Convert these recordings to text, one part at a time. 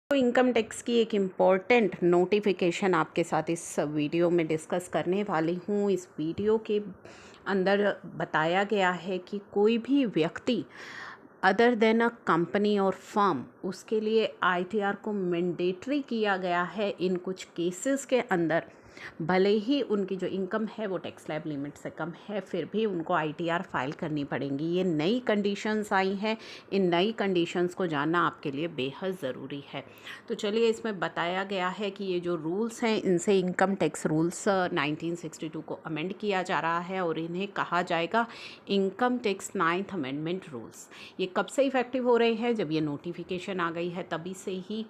तो income tax की एक इम्पॉर्टेंट नोटिफिकेशन आपके साथ इस वीडियो में डिस्कस करने वाली हूँ। इस वीडियो के अंदर बताया गया है कि कोई भी व्यक्ति अदर देन अ कंपनी और फर्म, उसके लिए आईटीआर को मैंडेटरी किया गया है इन कुछ केसेस के अंदर। भले ही उनकी जो इनकम है वो टैक्स स्लैब लिमिट से कम है, फिर भी उनको आईटीआर फाइल करनी पड़ेंगी। ये नई कंडीशंस आई हैं। इन नई कंडीशंस को जानना आपके लिए बेहद ज़रूरी है। तो चलिए, इसमें बताया गया है कि ये जो रूल्स हैं, इनसे इनकम टैक्स रूल्स 1962 को अमेंड किया जा रहा है और इन्हें कहा जाएगा income tax 9th amendment rules. ये कब से इफ़ेक्टिव हो रहे हैं? जब ये नोटिफिकेशन आ गई है तभी से ही।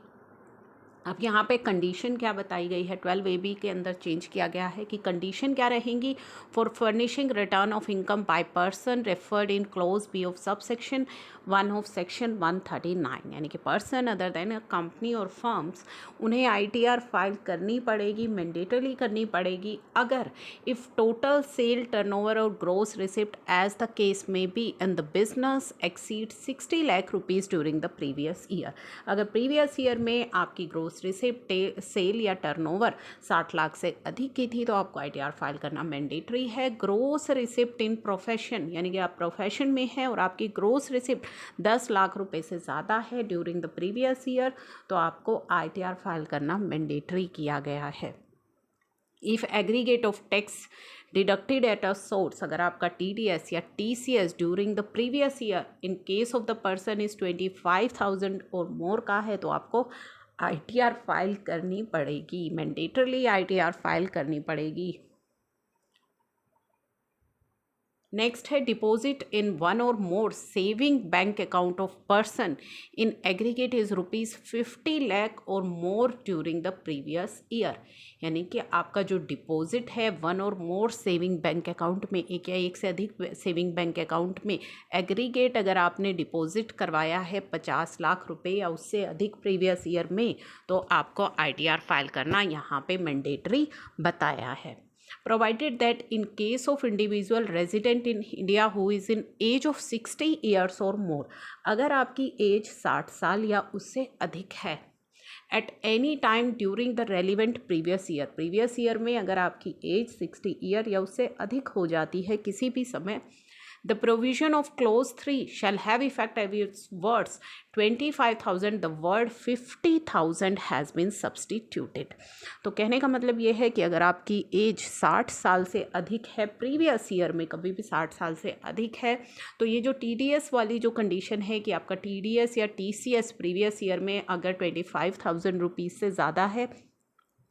अब यहाँ पे कंडीशन क्या बताई गई है, 12AB के अंदर चेंज किया गया है कि कंडीशन क्या रहेंगी। For furnishing return of income by person referred in clause B of sub section 1 of section 139, यानी कि पर्सन अदर देन कंपनी और फर्म्स, उन्हें आईटीआर फाइल करनी पड़ेगी, मैंडेटरी करनी पड़ेगी अगर इफ़ टोटल सेल टर्नओवर और gross receipt as the case may be in the business exceed 60 lakh rupees during the previous year. अगर प्रीवियस ईयर में आपकी ग्रोस रिसिप्ट सेल या टर्नओवर 60 लाख से अधिक की थी तो आपको आईटीआर फाइल करना मैंडेटरी है। ग्रोस रिसिप्ट इन प्रोफेशन, यानी कि आप प्रोफेशन में हैं और आपकी ग्रोस रिसिप्ट 10 लाख रुपए से ज़्यादा है ड्यूरिंग द प्रीवियस ईयर, तो आपको आईटीआर फाइल करना मैंडेटरी किया गया है। If aggregate of tax deducted at a source, अगर आपका टीडीएस या TCS during the previous year in case of the person is 25,000 और मोर का है तो आपको आईटीआर फाइल करनी पड़ेगी, मैंडेटरली आईटीआर फाइल करनी पड़ेगी। नेक्स्ट है deposit in one or more saving bank account of person in aggregate is ₹50 lakh or more during the previous year, यानी कि आपका जो डिपॉजिट है one or more saving bank account में, एक या एक से अधिक सेविंग बैंक अकाउंट में एग्रीगेट अगर आपने डिपॉजिट करवाया है 50 लाख रुपए या उससे अधिक प्रीवियस ईयर में, तो आपको आईटीआर फाइल करना यहाँ पे मैंडेटरी बताया है। Provided that in case of individual resident in India who is in age of 60 years or more, अगर आपकी एज 60 साल या उससे अधिक है at any time during the relevant previous year में अगर आपकी एज 60 ईयर या उससे अधिक हो जाती है किसी भी समय, the provision of clause 3 shall have effect as its words 25,000, the word 50,000 has been substituted। तो कहने का मतलब ये है कि अगर आपकी एज 60 साल से अधिक है, प्रीवियस ईयर में कभी भी 60 साल से अधिक है, तो ये जो टीडीएस वाली जो कंडीशन है कि आपका टीडीएस या टीसीएस प्रीवियस ईयर में अगर 25,000 रुपीज़ से ज़्यादा है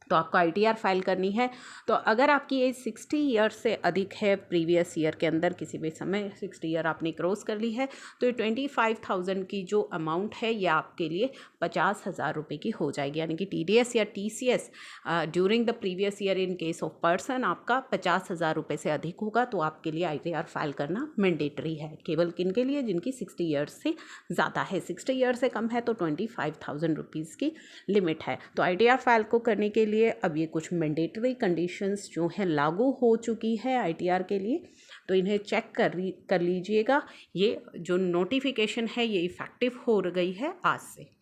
तो आपको आईटीआर फाइल करनी है। तो अगर आपकी एज 60 ईयर से अधिक है, प्रीवियस ईयर के अंदर किसी भी समय 60 ईयर आपने क्रॉस कर ली है, तो ये 25,000 की जो अमाउंट है ये आपके लिए 50,000 रुपये की हो जाएगी, यानी कि टीडीएस या TCS during the previous year in case of person आपका 50,000 रुपये से अधिक होगा तो आपके लिए आईटीआर फाइल करना मैंडेटरी है। केवल किन के लिए? जिनकी 60 ईयर्स से ज़्यादा है। 60 ईयर से कम है तो 25,000 रुपीज़ की लिमिट है। तो आईटीआर फाइल को करने के लिए अब ये कुछ मैंडेटरी कंडीशंस जो हैं लागू हो चुकी है आईटीआर के लिए, तो इन्हें चेक कर लीजिएगा। ये जो नोटिफिकेशन है ये इफ़ेक्टिव हो गई है आज से।